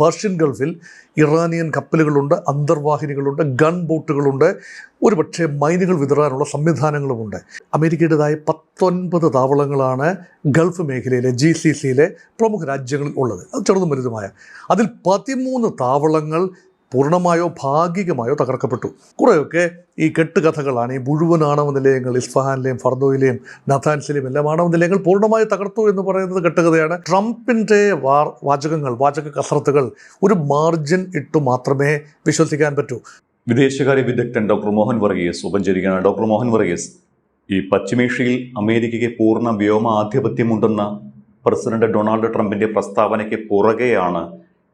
Persian ഗൾഫിൽ Iranian കപ്പലുകളുണ്ട്, അന്തർവാഹിനികളുണ്ട്, gun ബോട്ടുകളുണ്ട്, ഒരുപക്ഷെ മൈനുകൾ വിതറാനുള്ള സംവിധാനങ്ങളുമുണ്ട്. അമേരിക്കയുടേതായ 19 താവളങ്ങളാണ് Gulf മേഖലയിലെ GCCയിലെ പ്രമുഖ രാജ്യങ്ങളിൽ ഉള്ളത്. അത് ചെറുതും വലുതുമായ. അതിൽ 13 താവളങ്ങൾ പൂർണ്ണമായോ ഭാഗികമായോ തകർക്കപ്പെട്ടു. കുറേയൊക്കെ ഈ കെട്ടുകഥകളാണ്. ഈ മുഴുവൻ ആണവ നിലയങ്ങൾ ഇസ്ഫഹാനിലെയും ഫർദോയിലെയും നഥാൻസിലെയും എല്ലാം ആണവ നിലയങ്ങൾ പൂർണ്ണമായി തകർത്തു എന്ന് പറയുന്നത് കെട്ടുകഥയാണ്. ട്രംപിൻ്റെ വാചക കസർത്തുകൾ ഒരു മാർജിൻ ഇട്ടു മാത്രമേ വിശ്വസിക്കാൻ പറ്റൂ. വിദേശകാര്യ വിദഗ്ധൻ ഡോക്ടർ മോഹൻ വർഗീസ് ഉപചരിക്കുകയാണ്. ഡോക്ടർ മോഹൻ വർഗീസ്, ഈ പശ്ചിമേഷ്യയിൽ അമേരിക്കയ്ക്ക് പൂർണ്ണ വ്യോമ ആധിപത്യമുണ്ടെന്ന പ്രസിഡന്റ് ഡൊണാൾഡ് ട്രംപിന്റെ പ്രസ്താവനയ്ക്ക് പുറകെയാണ്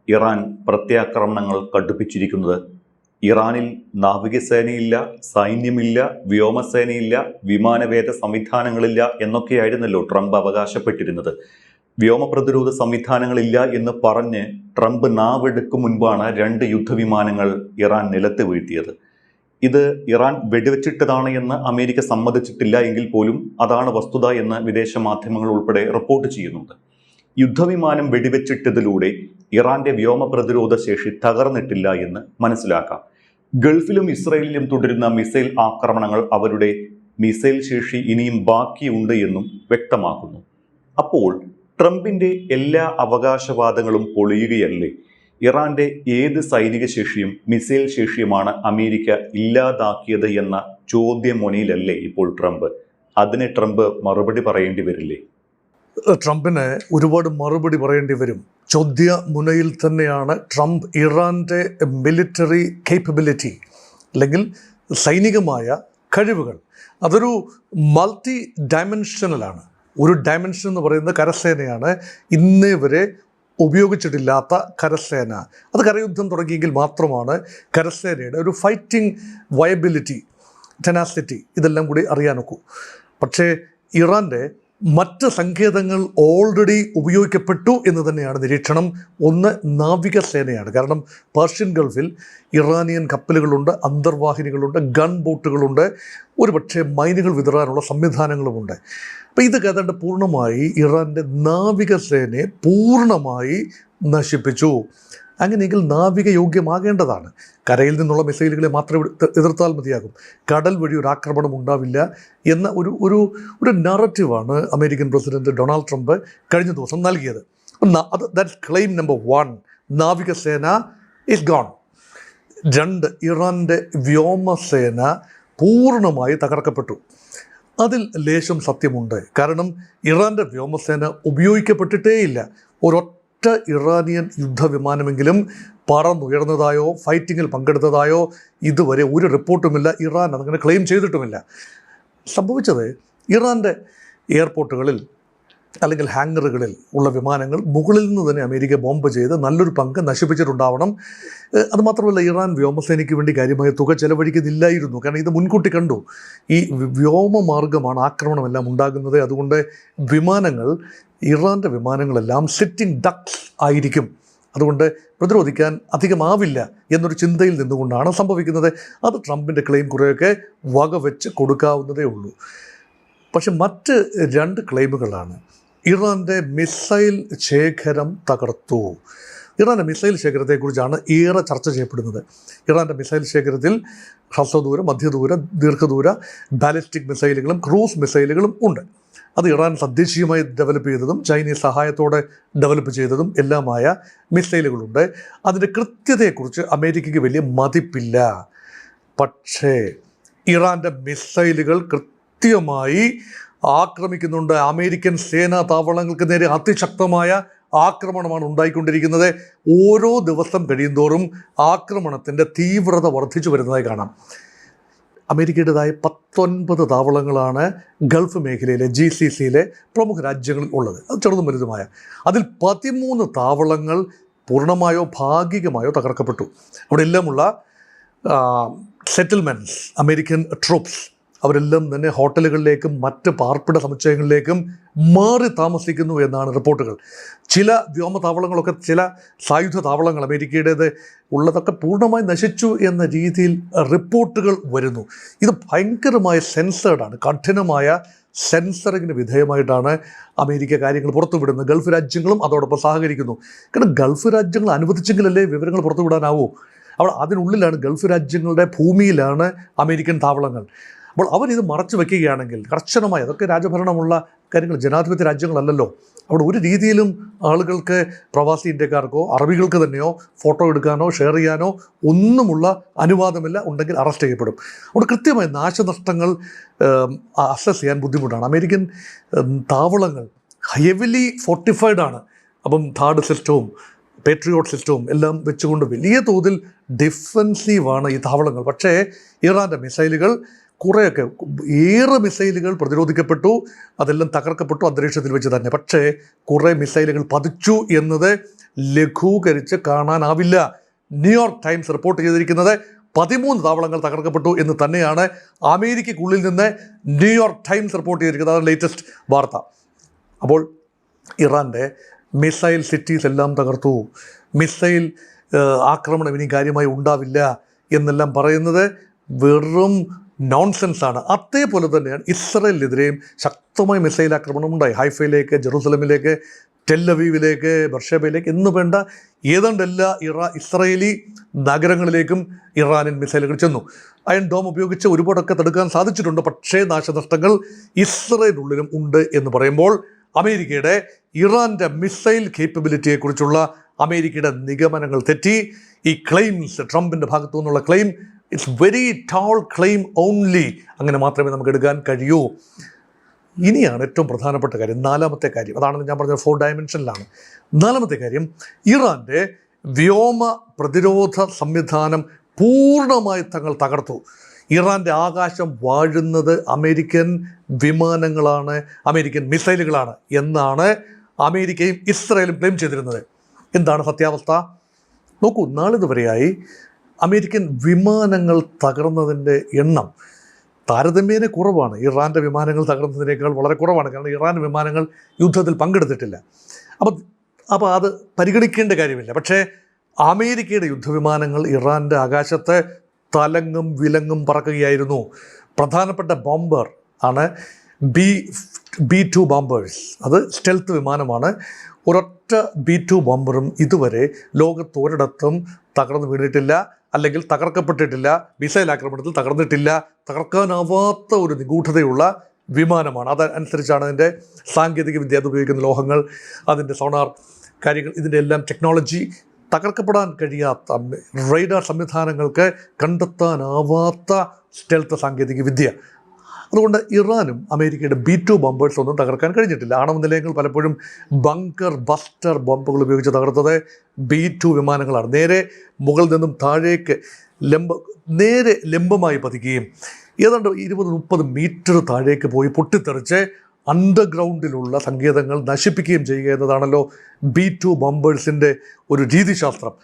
ഇറാൻ പ്രത്യാക്രമണങ്ങൾ കടുപ്പിച്ചിരിക്കുന്നത്. ഇറാനിൽ നാവികസേനയില്ല, സൈന്യമില്ല, വ്യോമസേനയില്ല, വിമാനവേദ സംവിധാനങ്ങളില്ല എന്നൊക്കെയായിരുന്നല്ലോ ട്രംപ് അവകാശപ്പെട്ടിരുന്നത്. വ്യോമ പ്രതിരോധ സംവിധാനങ്ങളില്ല എന്ന് പറഞ്ഞ് ട്രംപ് നാവെടുക്കും മുൻപാണ് 2 യുദ്ധവിമാനങ്ങൾ ഇറാൻ നിലത്ത് വീഴ്ത്തിയത്. ഇത് ഇറാൻ വെടിവെച്ചിട്ടതാണ് എന്ന് അമേരിക്ക സമ്മതിച്ചിട്ടില്ല എങ്കിൽ പോലും അതാണ് വസ്തുത എന്ന് വിദേശ മാധ്യമങ്ങൾ ഉൾപ്പെടെ റിപ്പോർട്ട് ചെയ്യുന്നുണ്ട്. യുദ്ധവിമാനം വെടിവെച്ചിട്ടതിലൂടെ ഇറാന്റെ വ്യോമ പ്രതിരോധ ശേഷി തകർന്നിട്ടില്ല എന്ന് മനസ്സിലാക്കാം. ഗൾഫിലും ഇസ്രയേലിലും തുടരുന്ന മിസൈൽ ആക്രമണങ്ങൾ അവരുടെ മിസൈൽ ശേഷി ഇനിയും ബാക്കിയുണ്ട് എന്നും വ്യക്തമാക്കുന്നു. അപ്പോൾ ട്രംപിന്റെ എല്ലാ അവകാശവാദങ്ങളും പൊളിയുകയല്ലേ? ഇറാന്റെ ഏത് സൈനിക ശേഷിയും മിസൈൽ ശേഷിയുമാണ് അമേരിക്ക ഇല്ലാതാക്കിയത് എന്ന ചോദ്യമൊനിയിലല്ലേ ഇപ്പോൾ ട്രംപ്? അതിന് ട്രംപ് മറുപടി പറയേണ്ടി വരില്ലേ? ട്രംപിന് ഒരുപാട് മറുപടി പറയേണ്ടി വരും. ചോദ്യ മുനയിൽ തന്നെയാണ് ട്രംപ് ഇറാൻ്റെ മിലിറ്ററി കേപ്പബിലിറ്റി അല്ലെങ്കിൽ സൈനികമായ കഴിവുകൾ. അതൊരു മൾട്ടി ഡയമെൻഷനലാണ്. ഒരു ഡയമെൻഷൻ എന്ന് പറയുന്നത് കരസേനയാണ്. ഇന്നേ വരെ ഉപയോഗിച്ചിട്ടില്ലാത്ത കരസേന. അത് കരയുദ്ധം തുടങ്ങിയെങ്കിൽ മാത്രമാണ് കരസേനയുടെ ഒരു ഫൈറ്റിംഗ് വയബിലിറ്റി, ടെനാസിറ്റി ഇതെല്ലാം കൂടി അറിയാനൊക്കൂ. പക്ഷേ ഇറാൻ്റെ മറ്റ് സങ്കേതങ്ങൾ ഓൾറെഡി ഉപയോഗിക്കപ്പെട്ടു എന്ന് തന്നെയാണ് നിരീക്ഷണം. ഒന്ന് നാവികസേനയാണ്. കാരണം പേർഷ്യൻ ഗൾഫിൽ ഇറാനിയൻ കപ്പലുകളുണ്ട്, അന്തർവാഹിനികളുണ്ട്, ഗൺ ബോട്ടുകളുണ്ട്, ഒരുപക്ഷെ മൈനുകൾ വിതറാനുള്ള സംവിധാനങ്ങളുമുണ്ട്. അപ്പോൾ ഇത് ഏതാണ്ട് പൂർണ്ണമായി ഇറാൻ്റെ നാവികസേനയെ പൂർണ്ണമായി നശിപ്പിച്ചു. അങ്ങനെയെങ്കിൽ നാവിക യോഗ്യമാകേണ്ടതാണ്. കരയിൽ നിന്നുള്ള മിസൈലുകളെ മാത്രം എതിർത്താൽ മതിയാകും. കടൽ വഴി ഒരു ആക്രമണം ഉണ്ടാവില്ല എന്ന ഒരു നറേറ്റീവാണ് അമേരിക്കൻ പ്രസിഡന്റ് ഡൊണാൾഡ് ട്രംപ് കഴിഞ്ഞ ദിവസം നൽകിയത്. That's claim number 1. നാവികസേന ഈസ് ഗോൺ. 2, ഇറാൻ്റെ വ്യോമസേന പൂർണ്ണമായി തകർക്കപ്പെട്ടു. അതിൽ ലേശം സത്യമുണ്ട്. കാരണം ഇറാൻ്റെ വ്യോമസേന ഉപയോഗിക്കപ്പെട്ടിട്ടേയില്ല. ഒരൊറ്റ ഇറാനിയൻ യുദ്ധവിമാനമെങ്കിലും പറന്നുയർന്നതായോ ഫൈറ്റിങ്ങിൽ പങ്കെടുത്തതായോ ഇതുവരെ ഒരു റിപ്പോർട്ടുമില്ല. ഇറാൻ അതങ്ങനെ ക്ലെയിം ചെയ്തിട്ടുമില്ല. സംഭവിച്ചത് ഇറാൻ്റെ എയർപോർട്ടുകളിൽ അല്ലെങ്കിൽ ഹാങ്ങറുകളിൽ ഉള്ള വിമാനങ്ങൾ മുകളിൽ നിന്ന് തന്നെ അമേരിക്ക ബോംബ് ചെയ്ത് നല്ലൊരു പങ്ക് നശിപ്പിച്ചിട്ടുണ്ടാവണം. അതുമാത്രമല്ല, ഇറാൻ വ്യോമസേനയ്ക്ക് വേണ്ടി കാര്യമായ തുക ചെലവഴിക്കുന്നില്ലായിരുന്നു. കാരണം ഇത് മുൻകൂട്ടി കണ്ടു. ഈ വ്യോമമാർഗമാണ് ആക്രമണമെല്ലാം ഉണ്ടാകുന്നത്. അതുകൊണ്ട് വിമാനങ്ങൾ, ഇറാൻ്റെ വിമാനങ്ങളെല്ലാം സിറ്റിംഗ് ഡക്സ് ആയിരിക്കും. അതുകൊണ്ട് പ്രതിരോധിക്കാൻ അധികമാവില്ല എന്നൊരു ചിന്തയിൽ നിന്നുകൊണ്ടാണ് സംഭവിക്കുന്നത്. അത് ട്രംപിൻ്റെ ക്ലെയിം കുറേയൊക്കെ വകവെച്ച് കൊടുക്കാവുന്നതേ ഉള്ളൂ. പക്ഷെ മറ്റ് 2 ക്ലെയിമുകളാണ്. ഇറാൻ്റെ മിസൈൽ ശേഖരം തകർത്തു. ഇറാൻ്റെ മിസൈൽ ശേഖരത്തെക്കുറിച്ചാണ് ഏറെ ചർച്ച ചെയ്യപ്പെടുന്നത്. ഇറാൻ്റെ മിസൈൽ ശേഖരത്തിൽ ഹ്രസ്വദൂര, മധ്യദൂര, ദീർഘദൂര ബാലിസ്റ്റിക് മിസൈലുകളും ക്രൂസ് മിസൈലുകളും ഉണ്ട്. അത് ഇറാൻ തദ്ദേശീയമായി ഡെവലപ്പ് ചെയ്തതും ചൈനീസ് സഹായത്തോടെ ഡെവലപ്പ് ചെയ്തതും എല്ലാമായ മിസൈലുകളുണ്ട്. അതിൻ്റെ കൃത്യതയെക്കുറിച്ച് അമേരിക്കയ്ക്ക് വലിയ മതിപ്പില്ല. പക്ഷേ ഇറാൻ്റെ മിസൈലുകൾ കൃത്യമായി ആക്രമിക്കുന്നുണ്ട്. അമേരിക്കൻ സേനാ താവളങ്ങൾക്ക് നേരെ അതിശക്തമായ ആക്രമണമാണ് ഉണ്ടായിക്കൊണ്ടിരിക്കുന്നത്. ഓരോ ദിവസം കഴിയുന്തോറും ആക്രമണത്തിൻ്റെ തീവ്രത വർദ്ധിച്ചു വരുന്നതായി കാണാം. അമേരിക്കയുടേതായ 19 താവളങ്ങളാണ് ഗൾഫ് മേഖലയിലെ GCCയിലെ പ്രമുഖ രാജ്യങ്ങളിൽ ഉള്ളത്. അത് ചെറുതും വലുതുമായ. അതിൽ 13 താവളങ്ങൾ പൂർണ്ണമായോ ഭാഗികമായോ തകർക്കപ്പെട്ടു. അവിടെ എല്ലാമുള്ള സെറ്റിൽമെൻറ്റ്സ്, അമേരിക്കൻ ട്രൂപ്സ് അവരെല്ലാം തന്നെ ഹോട്ടലുകളിലേക്കും മറ്റ് പാർപ്പിട സമുച്ചയങ്ങളിലേക്കും മാറി താമസിക്കുന്നു എന്നാണ് റിപ്പോർട്ടുകൾ. ചില വ്യോമതാവളങ്ങളൊക്കെ, ചില സായുധ താവളങ്ങൾ അമേരിക്കയുടേത് ഉള്ളതൊക്കെ പൂർണ്ണമായി നശിച്ചു എന്ന രീതിയിൽ റിപ്പോർട്ടുകൾ വരുന്നു. ഇത് ഭയങ്കരമായ സെൻസേർഡാണ്, കഠിനമായ സെൻസറിങ്ങിന് വിധേയമായിട്ടാണ് അമേരിക്ക കാര്യങ്ങൾ പുറത്തുവിടുന്നത്. ഗൾഫ് രാജ്യങ്ങളും അതോടൊപ്പം സഹകരിക്കുന്നു. കാരണം ഗൾഫ് രാജ്യങ്ങൾ അനുവദിച്ചെങ്കിലല്ലേ വിവരങ്ങൾ പുറത്തുവിടാനാവൂ. അപ്പോൾ അതിനുള്ളിലാണ്, ഗൾഫ് രാജ്യങ്ങളുടെ ഭൂമിയിലാണ് അമേരിക്കൻ താവളങ്ങൾ. അപ്പോൾ അവരിത് മറച്ചു വയ്ക്കുകയാണെങ്കിൽ കർശനമായി, അതൊക്കെ രാജഭരണമുള്ള കാര്യങ്ങൾ, ജനാധിപത്യ രാജ്യങ്ങളല്ലല്ലോ. അവിടെ ഒരു രീതിയിലും ആളുകൾക്ക്, പ്രവാസി ഇന്ത്യക്കാർക്കോ അറബികൾക്ക് തന്നെയോ ഫോട്ടോ എടുക്കാനോ ഷെയർ ചെയ്യാനോ ഒന്നുമുള്ള അനുവാദമില്ല. ഉണ്ടെങ്കിൽ അറസ്റ്റ് ചെയ്യപ്പെടും. അവിടെ കൃത്യമായി നാശനഷ്ടങ്ങൾ അസസ് ചെയ്യാൻ ബുദ്ധിമുട്ടാണ്. അമേരിക്കൻ താവളങ്ങൾ ഹെവിലി ഫോർട്ടിഫൈഡ് ആണ്. അപ്പം താഡ് സിസ്റ്റവും പേട്രിയോട്ട് സിസ്റ്റവും എല്ലാം വെച്ചുകൊണ്ട് വലിയ തോതിൽ ഡിഫെൻസീവാണ് ഈ താവളങ്ങൾ. പക്ഷേ ഇറാൻ്റെ മിസൈലുകൾ, കുറേയൊക്കെ ഏറെ മിസൈലുകൾ പ്രതിരോധിക്കപ്പെട്ടു, അതെല്ലാം തകർക്കപ്പെട്ടു അന്തരീക്ഷത്തിൽ വെച്ച് തന്നെ. പക്ഷേ കുറേ മിസൈലുകൾ പതിച്ചു എന്നത് ലഘൂകരിച്ച് കാണാനാവില്ല. ന്യൂയോർക്ക് ടൈംസ് റിപ്പോർട്ട് ചെയ്തിരിക്കുന്നത് 13 താവളങ്ങൾ തകർക്കപ്പെട്ടു എന്ന് തന്നെയാണ് അമേരിക്കയ്ക്കുള്ളിൽ നിന്ന് ന്യൂയോർക്ക് ടൈംസ് റിപ്പോർട്ട് ചെയ്തിരിക്കുന്നത്. അതാണ് ലേറ്റസ്റ്റ് വാർത്ത. അപ്പോൾ ഇറാൻ്റെ മിസൈൽ സിറ്റീസ് എല്ലാം തകർത്തു, മിസൈൽ ആക്രമണം ഇനി കാര്യമായി ഉണ്ടാവില്ല എന്നെല്ലാം പറയുന്നത് വെറും നോൺസെൻസാണ്. അതേപോലെ തന്നെയാണ് ഇസ്രയേലിനെതിരെയും ശക്തമായ മിസൈൽ ആക്രമണം ഉണ്ടായി. ഹൈഫയിലേക്ക്, ജെറൂസലമിലേക്ക്, ടെല്ലവീവിലേക്ക്, ബർഷേബയിലേക്ക് എന്ന് വേണ്ട ഏതാണ്ട് എല്ലാ ഇസ്രയേലി നഗരങ്ങളിലേക്കും ഇറാനിയൻ മിസൈലുകൾ ചെന്നു. അയൺ ഡോം ഉപയോഗിച്ച് ഒരുപാടൊക്കെ തടുക്കാൻ സാധിച്ചിട്ടുണ്ട്. പക്ഷേ നാശനഷ്ടങ്ങൾ ഇസ്രയേലിനുള്ളിലും ഉണ്ട് എന്ന് പറയുമ്പോൾ അമേരിക്കയുടെ ഇറാൻ്റെ മിസൈൽ കേപ്പബിലിറ്റിയെക്കുറിച്ചുള്ള അമേരിക്കയുടെ നിഗമനങ്ങൾ തെറ്റി. ഈ ക്ലെയിംസ്, ട്രംപിൻ്റെ ഭാഗത്തു നിന്നുള്ള claim, it's very tall claim only, അങ്ങനെ മാത്രമേ നമുക്ക് എടുക്കാൻ കഴിയൂ. ഇനിയാണ് ഏറ്റവും പ്രധാനപ്പെട്ട കാര്യം, 4-മത്തെ കാര്യം. അതാണെന്ന് ഞാൻ പറഞ്ഞത് 4 ഡയമെൻഷനിലാണ്. 4-മത്തെ കാര്യം, ഇറാൻ്റെ വ്യോമ പ്രതിരോധ സംവിധാനം പൂർണ്ണമായി തങ്ങൾ തകർത്തു. ഇറാൻ്റെ ആകാശം വാഴുന്നത് അമേരിക്കൻ വിമാനങ്ങളാണ്, അമേരിക്കൻ മിസൈലുകളാണ് എന്നാണ് അമേരിക്കയും ഇസ്രായേലും ക്ലെയിം ചെയ്തിരുന്നത്. എന്താണ് സത്യാവസ്ഥ? നോക്കൂ, നാളിതുവരെയായി അമേരിക്കൻ വിമാനങ്ങൾ തകർന്നതിൻ്റെ എണ്ണം താരതമ്യേന കുറവാണ്. ഇറാൻ്റെ വിമാനങ്ങൾ തകർന്നതിനേക്കാൾ വളരെ കുറവാണ്. കാരണം ഇറാൻ വിമാനങ്ങൾ യുദ്ധത്തിൽ പങ്കെടുത്തിട്ടില്ല. അപ്പോൾ അത് പരിഗണിക്കേണ്ട കാര്യമില്ല. പക്ഷേ അമേരിക്കയുടെ യുദ്ധവിമാനങ്ങൾ ഇറാൻ്റെ ആകാശത്ത് തലങ്ങും വിലങ്ങും പറക്കുകയായിരുന്നു. പ്രധാനപ്പെട്ട ബോംബർ ആണ് B-2 ബോംബേഴ്സ്. അത് സ്റ്റെൽത്ത് വിമാനമാണ്. ഒരൊറ്റ B-2 ബോംബറും ഇതുവരെ ലോകത്തൊരിടത്തും തകർന്നു വീണിട്ടില്ല, അല്ലെങ്കിൽ തകർക്കപ്പെട്ടിട്ടില്ല, മിസൈൽ ആക്രമണത്തിൽ തകർന്നിട്ടില്ല. തകർക്കാനാവാത്ത ഒരു നിഗൂഢതയുള്ള വിമാനമാണ്. അതനുസരിച്ചാണ് അതിൻ്റെ സാങ്കേതിക വിദ്യ, അത് ഉപയോഗിക്കുന്ന ലോഹങ്ങൾ, അതിൻ്റെ സോണാർ കാര്യങ്ങൾ, ഇതിൻ്റെ എല്ലാം ടെക്നോളജി, തകർക്കപ്പെടാൻ കഴിയാത്ത റേഡാർ സംവിധാനങ്ങൾക്ക് കണ്ടെത്താനാവാത്ത സ്റ്റെൽത്ത് സാങ്കേതിക വിദ്യ. അതുകൊണ്ട് ഇറാനും അമേരിക്കയുടെ B-2 ബോംബേഴ്സ് ഒന്നും തകർക്കാൻ കഴിഞ്ഞിട്ടില്ല. ആണവ നിലയങ്ങൾ പലപ്പോഴും ബങ്കർ ബസ്റ്റർ ബോംബുകൾ ഉപയോഗിച്ച് തകർത്തത് B-2 വിമാനങ്ങളാണ്. നേരെ മുകളിൽ നിന്നും താഴേക്ക് നേരെ ലംബമായി പതിക്കുകയും ഏതാണ്ട് 20-30 മീറ്റർ താഴേക്ക് പോയി പൊട്ടിത്തെറിച്ച് അണ്ടർഗ്രൗണ്ടിലുള്ള സങ്കേതങ്ങൾ നശിപ്പിക്കുകയും ചെയ്യുക എന്നതാണല്ലോ B-2 ബോംബേഴ്സിൻ്റെ ഒരു രീതിശാസ്ത്രം.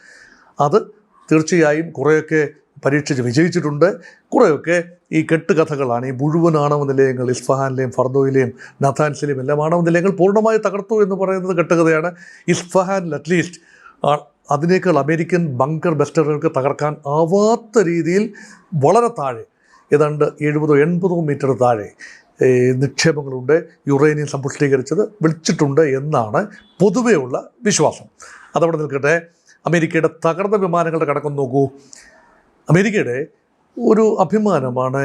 അത് തീർച്ചയായും കുറേയൊക്കെ പരീക്ഷിച്ച് വിജയിച്ചിട്ടുണ്ട്. കുറേയൊക്കെ ഈ കെട്ടുകഥകളാണ്. ഈ മുഴുവൻ ആണവ നിലയങ്ങൾ, ഇസ്ഫഹാനിലെയും ഫർദോയിലെയും നഥാൻസിലെയും എല്ലാം ആണവ നിലയങ്ങൾ പൂർണ്ണമായി തകർത്തു എന്ന് പറയുന്നത് കെട്ടുകഥയാണ്. ഇസ്ഫഹാനിൽ അറ്റ്ലീസ്റ്റ് അതിനേക്കാൾ അമേരിക്കൻ ബങ്കർ ബസ്റ്ററുകൾക്ക് തകർക്കാൻ ആവാത്ത രീതിയിൽ വളരെ താഴെ, ഏതാണ്ട് 70-80 മീറ്റർ താഴെ നിക്ഷേപങ്ങളുണ്ട്. യുറേനിയം സമ്പുഷ്ടീകരിച്ചത് വിളിച്ചിട്ടുണ്ട് എന്നാണ് പൊതുവെയുള്ള വിശ്വാസം. അതവിടെ നിൽക്കട്ടെ. അമേരിക്കയുടെ തകർന്ന വിമാനങ്ങളുടെ കണക്കൊന്ന് നോക്കൂ. അമേരിക്കയുടെ ഒരു അഭിമാനമാണ്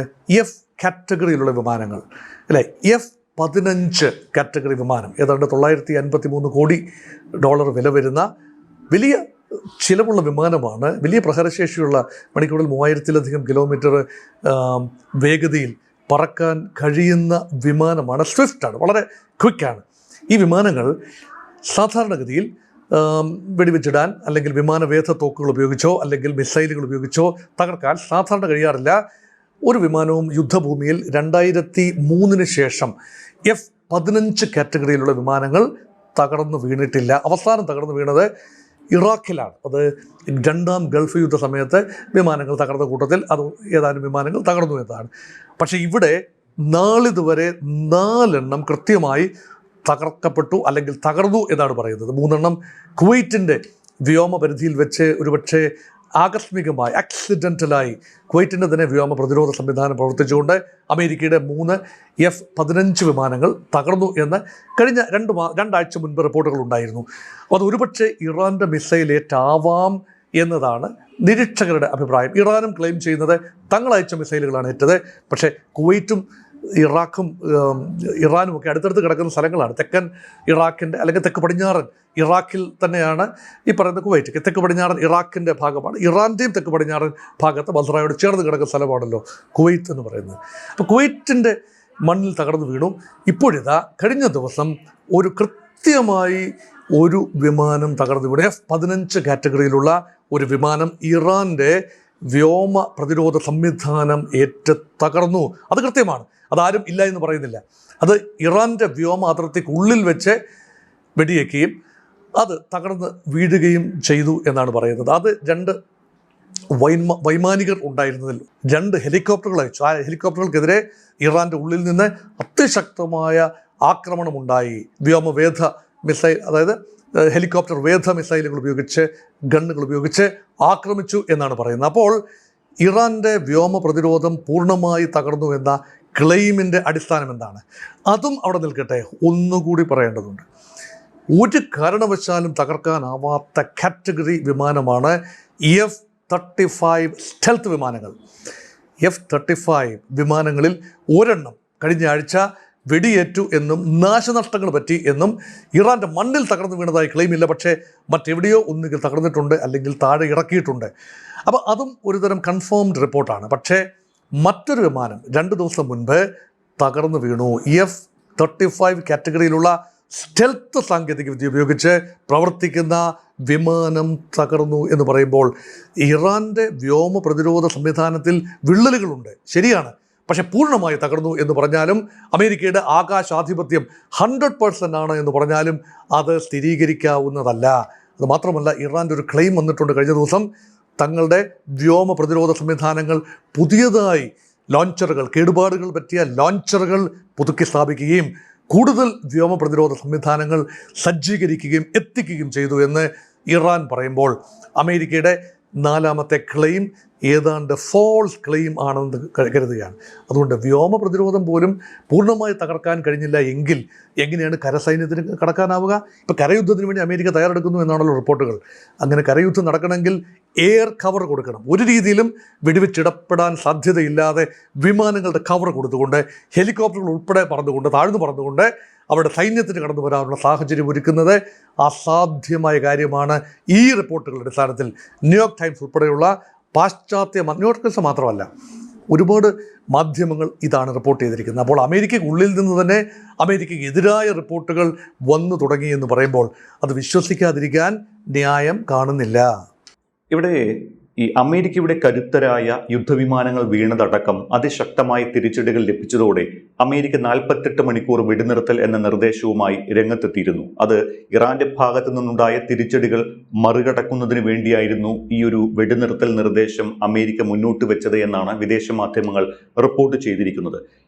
F കാറ്റഗറിയിലുള്ള വിമാനങ്ങൾ, അല്ലേ? F-15 കാറ്റഗറി വിമാനം, ഏതാണ്ട് $953 കോടി വില വരുന്ന വലിയ ചിലവുള്ള വിമാനമാണ്. വലിയ പ്രഹരശേഷിയുള്ള, മണിക്കൂറിൽ 3000-ലധികം കിലോമീറ്റർ വേഗതയിൽ പറക്കാൻ കഴിയുന്ന വിമാനമാണ്. സ്വിഫ്റ്റാണ്, വളരെ ക്വിക്കാണ്. ഈ വിമാനങ്ങൾ സാധാരണഗതിയിൽ വെടിവെച്ചിടാൻ, അല്ലെങ്കിൽ വിമാനവേധ തോക്കുകൾ ഉപയോഗിച്ചോ അല്ലെങ്കിൽ മിസൈലുകൾ ഉപയോഗിച്ചോ തകർക്കാൻ സാധാരണ കഴിയാറില്ല. ഒരു വിമാനവും യുദ്ധഭൂമിയിൽ 2003 ശേഷം F-15 കാറ്റഗറിയിലുള്ള വിമാനങ്ങൾ തകർന്നു വീണിട്ടില്ല. അവസാനം തകർന്നു വീണത് ഇറാഖിലാണ്. അത് 2ാം ഗൾഫ് യുദ്ധ സമയത്ത് വിമാനങ്ങൾ തകർന്ന കൂട്ടത്തിൽ അത് ഏതാനും വിമാനങ്ങൾ തകർന്നു എന്നതാണ്. പക്ഷേ ഇവിടെ നാളിതുവരെ 4 എണ്ണം കൃത്യമായി തകർക്കപ്പെട്ടു, അല്ലെങ്കിൽ തകർന്നു എന്നാണ് പറയുന്നത്. 3 എണ്ണം കുവൈറ്റിൻ്റെ വ്യോമ പരിധിയിൽ വെച്ച് ഒരുപക്ഷെ ആകസ്മികമായി ആക്സിഡൻ്റലായി കുവൈറ്റിൻ്റെ തന്നെ വ്യോമ പ്രതിരോധ സംവിധാനം പ്രവർത്തിച്ചുകൊണ്ട് അമേരിക്കയുടെ 3 F-15 വിമാനങ്ങൾ തകർന്നു എന്ന് കഴിഞ്ഞ രണ്ടാഴ്ച മുൻപ് റിപ്പോർട്ടുകൾ ഉണ്ടായിരുന്നു. അത് ഒരുപക്ഷെ ഇറാൻ്റെ മിസൈലേറ്റാവാം എന്നതാണ് നിരീക്ഷകരുടെ അഭിപ്രായം. ഇറാനും ക്ലെയിം ചെയ്യുന്നത് തങ്ങളയച്ച മിസൈലുകളാണ് ഏറ്റത്. പക്ഷേ കുവൈറ്റും ഇറാനും ഒക്കെ അടുത്തടുത്ത് കിടക്കുന്ന സ്ഥലങ്ങളാണ്. തെക്കൻ ഇറാഖിൻ്റെ അല്ലെങ്കിൽ തെക്ക് പടിഞ്ഞാറൻ ഇറാഖിൽ തന്നെയാണ് ഈ പറയുന്ന കുവൈറ്റ്. തെക്ക് പടിഞ്ഞാറൻ ഇറാഖിൻ്റെ ഭാഗമാണ്. ഇറാൻ്റെയും തെക്ക് പടിഞ്ഞാറൻ ഭാഗത്ത് ബസ്രയോട് ചേർന്ന് കിടക്കുന്ന സ്ഥലമാണല്ലോ കുവൈറ്റ് എന്ന് പറയുന്നത്. അപ്പോൾ കുവൈറ്റിൻ്റെ മണ്ണിൽ തകർന്നു വീണു. ഇപ്പോഴിതാ കഴിഞ്ഞ ദിവസം ഒരു കൃത്യമായി ഒരു വിമാനം തകർന്നു വീണു. F-15 കാറ്റഗറിയിലുള്ള ഒരു വിമാനം ഇറാൻ്റെ വ്യോമ പ്രതിരോധ സംവിധാനം തകർന്നു. അത് കൃത്യമാണ്. അതാരും ഇല്ല എന്ന് പറയുന്നില്ല. അത് ഇറാൻ്റെ വ്യോമ അതിർത്തിക്കുള്ളിൽ വെച്ച് വെടിയേക്കുകയും അത് തകർന്ന് വീഴുകയും ചെയ്തു എന്നാണ് പറയുന്നത്. അത് 2 വൈമാനികർ ഉണ്ടായിരുന്നതിൽ 2 ഹെലികോപ്റ്ററുകൾ അയച്ചു. ആ ഹെലികോപ്റ്ററുകൾക്കെതിരെ ഇറാൻ്റെ ഉള്ളിൽ നിന്ന് അതിശക്തമായ ആക്രമണമുണ്ടായി. വ്യോമവേധ മിസൈൽ, അതായത് ഹെലികോപ്റ്റർ വേധ മിസൈലുകൾ ഉപയോഗിച്ച്, ഗണ്ണുകൾ ഉപയോഗിച്ച് ആക്രമിച്ചു എന്നാണ് പറയുന്നത്. അപ്പോൾ ഇറാൻ്റെ വ്യോമ പ്രതിരോധം പൂർണ്ണമായി തകർന്നു എന്ന ക്ലെയിമിൻ്റെ അടിസ്ഥാനം എന്താണ്? അതും അവിടെ നിൽക്കട്ടെ, ഒന്നുകൂടി പറയേണ്ടതുണ്ട്. ഒരു കാരണവശാലും തകർക്കാനാവാത്ത കാറ്റഗറി വിമാനമാണ് F-35 സ്റ്റെൽത്ത് വിമാനങ്ങൾ. F-35 വിമാനങ്ങളിൽ ഒരെണ്ണം കഴിഞ്ഞ ആഴ്ച വെടിയേറ്റു എന്നും നാശനഷ്ടങ്ങൾ പറ്റി എന്നും ഇറാൻ്റെ മണ്ണിൽ തകർന്നു വീണതായി ക്ലെയിമില്ല. പക്ഷേ മറ്റെവിടെയോ ഒന്നുകിൽ തകർന്നിട്ടുണ്ട് അല്ലെങ്കിൽ താഴെ ഇറക്കിയിട്ടുണ്ട്. അപ്പോൾ അതും ഒരുതരം കൺഫേംഡ് റിപ്പോർട്ടാണ്. പക്ഷേ മറ്റൊരു വിമാനം 2 ദിവസം മുൻപ് തകർന്നു വീണു. F-35 കാറ്റഗറിയിലുള്ള സ്റ്റെൽത്ത് സാങ്കേതികവിദ്യ ഉപയോഗിച്ച് പ്രവർത്തിക്കുന്ന വിമാനം തകർന്നു എന്ന് പറയുമ്പോൾ ഇറാൻ്റെ വ്യോമ പ്രതിരോധ സംവിധാനത്തിൽ വിള്ളലുകളുണ്ട്, ശരിയാണ്. പക്ഷെ പൂർണ്ണമായി തകർന്നു എന്ന് പറഞ്ഞാലും അമേരിക്കയുടെ ആകാശാധിപത്യം 100% ആണ് എന്ന് പറഞ്ഞാലും അത് സ്ഥിരീകരിക്കാവുന്നതല്ല. അത് മാത്രമല്ല, ഇറാൻ്റെ ഒരു ക്ലെയിം വന്നിട്ടുണ്ട് കഴിഞ്ഞ ദിവസം. തങ്ങളുടെ വ്യോമ പ്രതിരോധ സംവിധാനങ്ങൾ പുതിയതായി ലോഞ്ചറുകൾ, കേടുപാടുകൾ പറ്റിയ ലോഞ്ചറുകൾ പുതുക്കി സ്ഥാപിക്കുകയും കൂടുതൽ വ്യോമ പ്രതിരോധ സംവിധാനങ്ങൾ സജ്ജീകരിക്കുകയും എത്തിക്കുകയും ചെയ്തു എന്ന് ഇറാൻ പറയുമ്പോൾ അമേരിക്കയുടെ 4ാമത്തെ ക്ലെയിം ഏതാണ്ട് ഫോൾസ് ക്ലെയിം ആണെന്ന് കരുതുകയാണ്. അതുകൊണ്ട് വ്യോമ പ്രതിരോധം പോലും പൂർണ്ണമായി തകർക്കാൻ കഴിഞ്ഞില്ല എങ്കിൽ എങ്ങനെയാണ് കരസൈന്യത്തിന് കടക്കാനാവുക? ഇപ്പോൾ കരയുദ്ധത്തിന് വേണ്ടി അമേരിക്ക തയ്യാറെടുക്കുന്നു എന്നാണല്ലോ റിപ്പോർട്ടുകൾ. അങ്ങനെ കരയുദ്ധം നടക്കണമെങ്കിൽ എയർ കവർ കൊടുക്കണം. ഒരു രീതിയിലും വെടിവെച്ചിടപെടാൻ സാധ്യതയില്ലാതെ വിമാനങ്ങളുടെ കവർ കൊടുത്തുകൊണ്ട്, ഹെലികോപ്റ്ററുകൾ ഉൾപ്പെടെ താഴ്ന്നു പറന്നുകൊണ്ട് അവരുടെ സൈന്യത്തിന് കടന്നു വരാനുള്ള സാഹചര്യം ഒരുക്കുന്നത് അസാധ്യമായ കാര്യമാണ്. ഈ റിപ്പോർട്ടുകളുടെ അടിസ്ഥാനത്തിൽ ന്യൂയോർക്ക് ടൈംസ് ഉൾപ്പെടെയുള്ള പാശ്ചാത്യ ന്യൂയോർക്ക് ടൈംസ് മാത്രമല്ല, ഒരുപാട് മാധ്യമങ്ങൾ ഇതാണ് റിപ്പോർട്ട് ചെയ്തിരിക്കുന്നത്. അപ്പോൾ അമേരിക്കയ്ക്ക് ഉള്ളിൽ നിന്ന് തന്നെ അമേരിക്കയ്ക്ക് എതിരായ റിപ്പോർട്ടുകൾ വന്നു തുടങ്ങി എന്ന് പറയുമ്പോൾ അത് വിശ്വസിക്കാതിരിക്കാൻ ന്യായം കാണുന്നില്ല. ഇവിടെ ഈ അമേരിക്കയുടെ കരുത്തരായ യുദ്ധവിമാനങ്ങൾ വീണതടക്കം അതിശക്തമായ തിരിച്ചടികൾ ലഭിച്ചതോടെ അമേരിക്ക 48 മണിക്കൂർ വെടിനിർത്തൽ എന്ന നിർദ്ദേശവുമായി രംഗത്തെത്തിയിരുന്നു. അത് ഇറാന്റെ ഭാഗത്തു നിന്നുണ്ടായ തിരിച്ചടികൾ മറികടക്കുന്നതിന് വേണ്ടിയായിരുന്നു ഈ ഒരു വെടിനിർത്തൽ നിർദ്ദേശം അമേരിക്ക മുന്നോട്ട് വെച്ചത് എന്നാണ് വിദേശ മാധ്യമങ്ങൾ റിപ്പോർട്ട് ചെയ്തിരിക്കുന്നത്.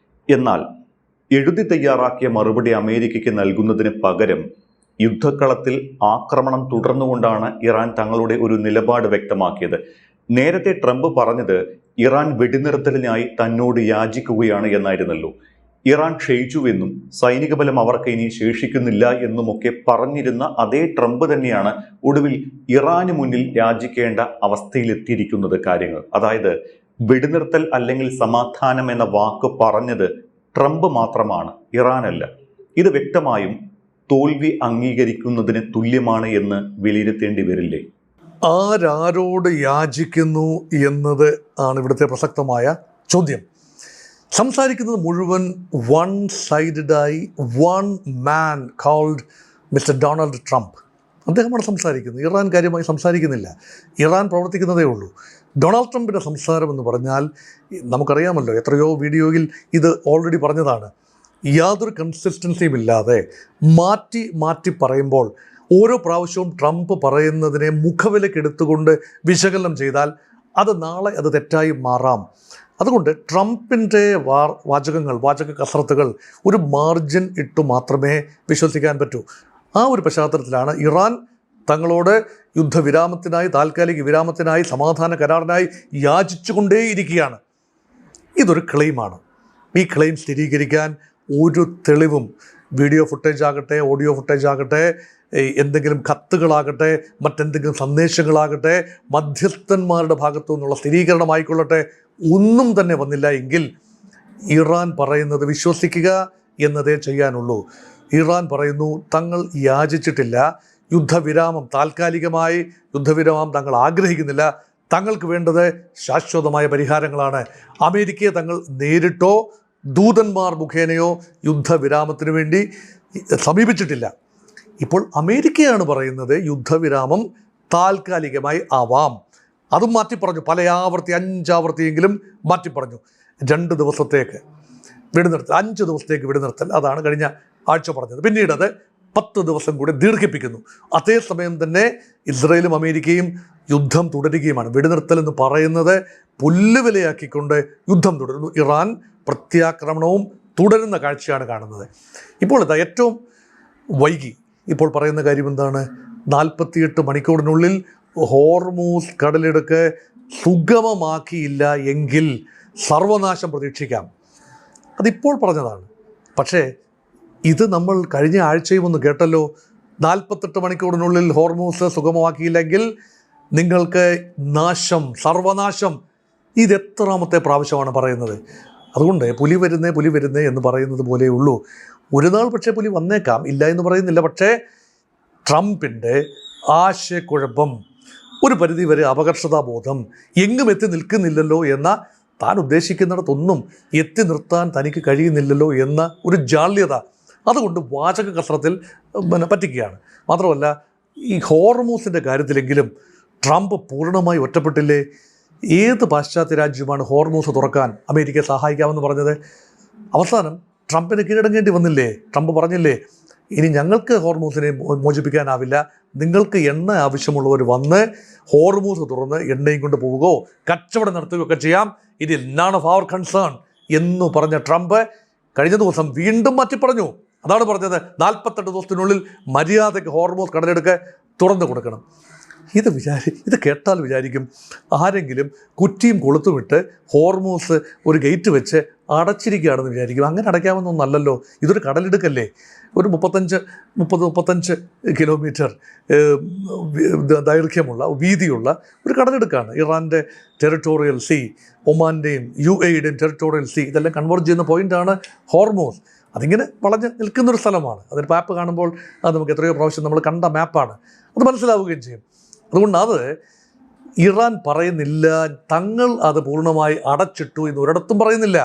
എന്നാൽ എഴുതി തയ്യാറാക്കിയ മറുപടി അമേരിക്കയ്ക്ക് നൽകുന്നതിന് പകരം യുദ്ധക്കളത്തിൽ ആക്രമണം തുടർന്നുകൊണ്ടാണ് ഇറാൻ തങ്ങളുടെ ഒരു നിലപാട് വ്യക്തമാക്കിയത്. നേരത്തെ ട്രംപ് പറഞ്ഞത് ഇറാൻ വെടിനിർത്തലിനായി തന്നോട് യാചിക്കുകയാണ് എന്നായിരുന്നല്ലോ. ഇറാൻ ക്ഷയിച്ചുവെന്നും സൈനിക ബലം അവർക്ക് ഇനി ശേഷിക്കുന്നില്ല എന്നുമൊക്കെ പറഞ്ഞിരുന്ന അതേ ട്രംപ് തന്നെയാണ് ഒടുവിൽ ഇറാന് മുന്നിൽ യാചിക്കേണ്ട അവസ്ഥയിലെത്തിയിരിക്കുന്നത് കാര്യങ്ങൾ. അതായത് വെടിനിർത്തൽ അല്ലെങ്കിൽ സമാധാനം എന്ന വാക്ക് പറഞ്ഞത് ട്രംപ് മാത്രമാണ്, ഇറാനല്ല. ഇത് വ്യക്തമായും തോൽവി അംഗീകരിക്കുന്നതിന് തുല്യമാണ് എന്ന് വിലയിരുത്തേണ്ടി വരില്ലേ? ആരോട് യാചിക്കുന്നു എന്നത് ആണ് ഇവിടുത്തെ പ്രസക്തമായ ചോദ്യം. സംസാരിക്കുന്നത് മുഴുവൻ വൺ സൈഡഡായി one man called mister Donald Trump. അദ്ദേഹമാണ് സംസാരിക്കുന്നത്. ഇറാൻ കാര്യമായി സംസാരിക്കുന്നില്ല. ഇറാൻ പ്രവർത്തിക്കുന്നതേ ഉള്ളൂ. ഡൊണാൾഡ് ട്രംപിൻ്റെ സംസാരം എന്ന് പറഞ്ഞാൽ നമുക്കറിയാമല്ലോ, എത്രയോ വീഡിയോയിൽ ഇത് ഓൾറെഡി പറഞ്ഞതാണ്. യാതൊരു കൺസിസ്റ്റൻസിയും ഇല്ലാതെ മാറ്റി മാറ്റി പറയുമ്പോൾ ഓരോ പ്രാവശ്യവും ട്രംപ് പറയുന്നതിനെ മുഖവിലക്കെടുത്തുകൊണ്ട് വിശകലനം ചെയ്താൽ അത് നാളെ അത് തെറ്റായി മാറാം. അതുകൊണ്ട് ട്രംപിൻ്റെ വാചക കസരത്തുകൾ ഒരു മാർജിൻ ഇട്ടു മാത്രമേ വിശ്വസിക്കാൻ പറ്റൂ. ആ ഒരു പശ്ചാത്തലത്തിലാണ് ഇറാൻ തങ്ങളോട് യുദ്ധവിരാമത്തിനായി, താൽക്കാലിക വിരാമത്തിനായി, സമാധാന കരാറിനായി യാചിച്ചുകൊണ്ടേയിരിക്കുകയാണ്. ഇതൊരു ക്ലെയിമാണ്. ഈ ക്ലെയിം സ്ഥിരീകരിക്കാൻ ഒരു തെളിവും വീഡിയോ ഫുട്ടേജ് ആകട്ടെ, ഓഡിയോ ഫുട്ടേജ് ആകട്ടെ, എന്തെങ്കിലും കത്തുകളാകട്ടെ, മറ്റെന്തെങ്കിലും സന്ദേശങ്ങളാകട്ടെ, മധ്യസ്ഥന്മാരുടെ ഭാഗത്തു നിന്നുള്ള സ്ഥിരീകരണമായിക്കൊള്ളട്ടെ, ഒന്നും തന്നെ വന്നില്ല എങ്കിൽ ഇറാൻ പറയുന്നത് വിശ്വസിക്കുക എന്നതേ ചെയ്യാനുള്ളൂ. ഇറാൻ പറയുന്നു തങ്ങൾ യാചിച്ചിട്ടില്ല, യുദ്ധവിരാമം, താൽക്കാലികമായി യുദ്ധവിരാമം തങ്ങൾ ആഗ്രഹിക്കുന്നില്ല, തങ്ങൾക്ക് വേണ്ടത് ശാശ്വതമായ പരിഹാരങ്ങളാണ്. അമേരിക്കയെ തങ്ങൾ നേരിട്ടോ ദൂതന്മാർ മുഖേനയോ യുദ്ധവിരാമത്തിന് വേണ്ടി സമീപിച്ചിട്ടില്ല. ഇപ്പോൾ അമേരിക്കയാണ് പറയുന്നത് യുദ്ധവിരാമം താൽക്കാലികമായി ആവാം. അതും മാറ്റിപ്പറഞ്ഞു, പല ആവർത്തി 5 ആവർത്തിയെങ്കിലും മാറ്റിപ്പറഞ്ഞു. 2 ദിവസത്തേക്ക് വെടിനിർത്തൽ, 5 ദിവസത്തേക്ക് വെടിനിർത്തൽ, അതാണ് കഴിഞ്ഞ ആഴ്ച പറഞ്ഞത്. പിന്നീട് അത് 10 ദിവസം കൂടി ദീർഘിപ്പിക്കുന്നു. അതേസമയം തന്നെ ഇസ്രയേലും അമേരിക്കയും യുദ്ധം തുടരുകയുമാണ്. വെടിനിർത്തൽ എന്ന് പറയുന്നത് പുല്ലുവിലയാക്കിക്കൊണ്ട് യുദ്ധം തുടരുന്നു. ഇറാൻ പ്രത്യാക്രമണവും തുടരുന്ന കാഴ്ചയാണ് കാണുന്നത്. ഇപ്പോൾ ഇതാ ഏറ്റവും വൈകി ഇപ്പോൾ പറയുന്ന കാര്യം എന്താണ്? 48 മണിക്കൂറിനുള്ളിൽ ഹോർമൂസ് കടലിടുക്ക് സുഗമമാക്കിയില്ല എങ്കിൽ സർവനാശം പ്രതീക്ഷിക്കാം. അതിപ്പോൾ പറഞ്ഞതാണ്. പക്ഷേ ഇത് നമ്മൾ കഴിഞ്ഞ ആഴ്ചയും ഒന്ന് കേട്ടല്ലോ. 48 മണിക്കൂറിനുള്ളിൽ ഹോർമൂസ് സുഗമമാക്കിയില്ലെങ്കിൽ നിങ്ങൾക്ക് നാശം, സർവനാശം. ഇത് എത്രാമത്തെ പ്രാവശ്യമാണ് പറയുന്നത്? അതുകൊണ്ട് പുലി വരുന്നേ എന്ന് പറയുന്നത് പോലെയുള്ളൂ. ഒരു നാൾ പക്ഷേ പുലി വന്നേക്കാം, ഇല്ല എന്ന് പറയുന്നില്ല. പക്ഷേ ട്രംപിൻ്റെ ആശയക്കുഴപ്പം, ഒരു പരിധിവരെ അപകർഷതാബോധം, എങ്ങും എത്തി നിൽക്കുന്നില്ലല്ലോ എന്ന, താൻ ഉദ്ദേശിക്കുന്നിടത്തൊന്നും എത്തി നിർത്താൻ തനിക്ക് കഴിയുന്നില്ലല്ലോ എന്ന ഒരു ജാള്യത, അതുകൊണ്ട് വാചക കസരത്തിൽ പറ്റിക്കുകയാണ്. മാത്രമല്ല ഈ ഹോർമൂസിൻ്റെ കാര്യത്തിലെങ്കിലും ട്രംപ് പൂർണ്ണമായി ഒറ്റപ്പെട്ടില്ലേ? ഏത് പാശ്ചാത്യ രാജ്യമാണ് ഹോർമൂസ് തുറക്കാൻ അമേരിക്കയെ സഹായിക്കാമെന്ന് പറഞ്ഞത്? അവസാനം ട്രംപിന് കീഴടങ്ങേണ്ടി വന്നില്ലേ? ട്രംപ് പറഞ്ഞില്ലേ, ഇനി ഞങ്ങൾക്ക് ഹോർമൂസിനെ മോചിപ്പിക്കാനാവില്ല, നിങ്ങൾക്ക് എണ്ണ ആവശ്യമുള്ളവർ വന്ന് ഹോർമൂസ് തുറന്ന് എണ്ണയും കൊണ്ട് പോവുകയോ കച്ചവടം നടത്തുകയൊക്കെ ചെയ്യാം, it is none of our concern എന്ന് പറഞ്ഞ ട്രംപ് കഴിഞ്ഞ ദിവസം വീണ്ടും മാറ്റിപ്പറഞ്ഞു. അതാണ് പറഞ്ഞത്, 48 ദിവസത്തിനുള്ളിൽ മര്യാദയ്ക്ക് ഹോർമൂസ് കടലെടുക്ക് തുറന്നു കൊടുക്കണം. ഇത് കേട്ടാൽ വിചാരിക്കും ആരെങ്കിലും കുറ്റിയും കൊളുത്തുമിട്ട് ഹോർമൂസ് ഒരു ഗേറ്റ് വെച്ച് അടച്ചിരിക്കുകയാണെന്ന് വിചാരിക്കും. അങ്ങനെ അടയ്ക്കാവുന്നൊന്നല്ലല്ലോ. ഇതൊരു കടലിടുക്കല്ലേ. ഒരു 35 കിലോമീറ്റർ ദൈർഘ്യമുള്ള, വീതിയുള്ള ഒരു കടലിടുക്കാണ്. ഇറാൻ്റെ ടെറിട്ടോറിയൽ സീ, ഒമാൻ്റെയും UAEയുടെയും ടെറിട്ടോറിയൽ സീ, ഇതെല്ലാം കൺവേർട്ട് ചെയ്യുന്ന പോയിൻ്റാണ് ഹോർമൂസ്. അതിങ്ങനെ വളഞ്ഞ് നിൽക്കുന്നൊരു സ്ഥലമാണ്. അതിന് മാപ്പ് കാണുമ്പോൾ അത് നമുക്ക് എത്രയോ പ്രാവശ്യം നമ്മൾ കണ്ട മാപ്പാണ്, അത് മനസ്സിലാവുകയും ചെയ്യും. അതുകൊണ്ട് അത് ഇറാൻ പറയുന്നില്ല, തങ്ങൾ അത് പൂർണ്ണമായി അടച്ചിട്ടു എന്ന് ഒരിടത്തും പറയുന്നില്ല.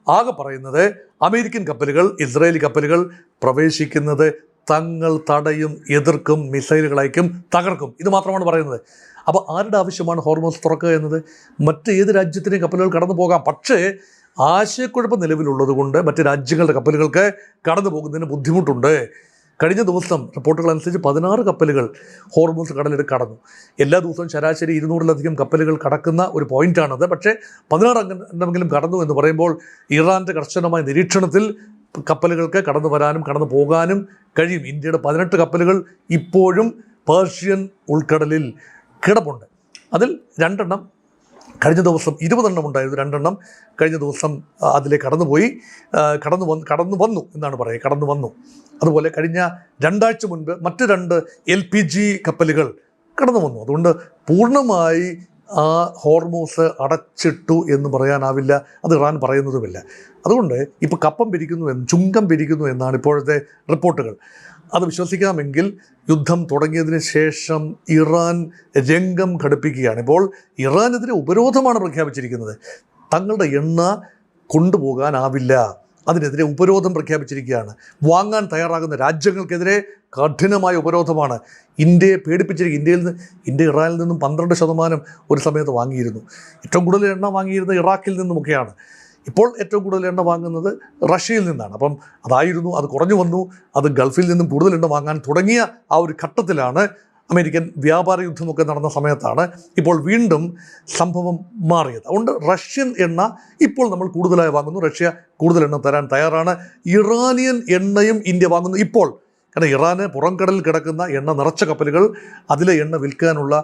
ആകെ പറയുന്നത് അമേരിക്കൻ കപ്പലുകൾ, ഇസ്രായേലി കപ്പലുകൾ പ്രവേശിക്കുന്നത് തങ്ങൾ തടയും, എതിർക്കും, മിസൈലുകൾ അയക്കും, തകർക്കും, ഇത് മാത്രമാണ് പറയുന്നത്. അപ്പോൾ ആരുടെ ആവശ്യമാണ് ഹോർമൂസ് തുറക്കുക എന്നത്? മറ്റേത് രാജ്യത്തിനെയും കപ്പലുകൾ കടന്നു പോകാം. പക്ഷേ ആശയക്കുഴപ്പം നിലവിലുള്ളത് കൊണ്ട് മറ്റ് രാജ്യങ്ങളുടെ കപ്പലുകൾക്ക് കടന്നു പോകുന്നതിന് ബുദ്ധിമുട്ടുണ്ട്. കഴിഞ്ഞ ദിവസം റിപ്പോർട്ടുകൾ അനുസരിച്ച് 16 കപ്പലുകൾ ഹോർമൂസ് കടലിൽ കടന്നു. എല്ലാ ദിവസവും ശരാശരി 200-ലധികം കപ്പലുകൾ കടക്കുന്ന ഒരു പോയിൻ്റാണത്. പക്ഷേ 16 എണ്ണമെങ്കിലും കടന്നു എന്ന് പറയുമ്പോൾ ഇറാൻ്റെ കർശനമായ നിരീക്ഷണത്തിൽ കപ്പലുകൾക്ക് കടന്നു വരാനും കടന്നു പോകാനും കഴിയും. ഇന്ത്യയുടെ 18 കപ്പലുകൾ ഇപ്പോഴും പേർഷ്യൻ ഉൾക്കടലിൽ കിടപ്പുണ്ട്. അതിൽ 2 എണ്ണം കഴിഞ്ഞ ദിവസം, 20 എണ്ണം ഉണ്ടായിരുന്നു, 2 എണ്ണം കഴിഞ്ഞ ദിവസം അതിലേക്ക് കടന്നു വന്നു എന്നാണ് പറയുക, കടന്നു വന്നു. അതുപോലെ കഴിഞ്ഞ 2 ആഴ്ച മുൻപ് മറ്റ് 2 LPG കപ്പലുകൾ കടന്നു വന്നു. അതുകൊണ്ട് പൂർണ്ണമായി ആ ഹോർമൂസ് അടച്ചിട്ടു എന്ന് പറയാനാവില്ല, അത് ഇറാൻ പറയുന്നതുമില്ല. അതുകൊണ്ട് ഇപ്പോൾ കപ്പം പിരിക്കുന്നു, ചുങ്കം പിരിക്കുന്നു എന്നാണ് ഇപ്പോഴത്തെ റിപ്പോർട്ടുകൾ. അത് വിശ്വസിക്കാമെങ്കിൽ യുദ്ധം തുടങ്ങിയതിന് ശേഷം ഇറാൻ രംഗം ഘടിപ്പിക്കുകയാണ്. ഇപ്പോൾ ഇറാനെതിരെ ഉപരോധമാണ് പ്രഖ്യാപിച്ചിരിക്കുന്നത്. തങ്ങളുടെ എണ്ണ കൊണ്ടുപോകാനാവില്ല, അതിനെതിരെ ഉപരോധം പ്രഖ്യാപിച്ചിരിക്കുകയാണ്. വാങ്ങാൻ തയ്യാറാകുന്ന രാജ്യങ്ങൾക്കെതിരെ കഠിനമായ ഉപരോധമാണ്. ഇന്ത്യയെ പേടിപ്പിച്ചിരിക്കുക. ഇന്ത്യ ഇറാനിൽ നിന്നും 12% ഒരു സമയത്ത് വാങ്ങിയിരുന്നു. ഏറ്റവും കൂടുതൽ എണ്ണ വാങ്ങിയിരുന്നത് ഇറാഖിൽ നിന്നുമൊക്കെയാണ്. ഇപ്പോൾ ഏറ്റവും കൂടുതൽ എണ്ണ വാങ്ങുന്നത് റഷ്യയിൽ നിന്നാണ്. അപ്പം അതായിരുന്നു, അത് കുറഞ്ഞു വന്നു. അത് ഗൾഫിൽ നിന്നും കൂടുതൽ എണ്ണ വാങ്ങാൻ തുടങ്ങിയ ആ ഒരു ഘട്ടത്തിലാണ്, അമേരിക്കൻ വ്യാപാര യുദ്ധമൊക്കെ നടന്ന സമയത്താണ് ഇപ്പോൾ വീണ്ടും സംഭവം മാറിയത്. അതുകൊണ്ട് റഷ്യൻ എണ്ണ ഇപ്പോൾ നമ്മൾ കൂടുതലായി വാങ്ങുന്നു. റഷ്യ കൂടുതൽ എണ്ണ തരാൻ തയ്യാറാണ്. ഇറാനിയൻ എണ്ണയും ഇന്ത്യ വാങ്ങുന്നു. ഇപ്പോൾ കാരണം ഇറാന് പുറംകടലിൽ കിടക്കുന്ന എണ്ണ നിറച്ച കപ്പലുകൾ, അതിലെ എണ്ണ വിൽക്കാനുള്ള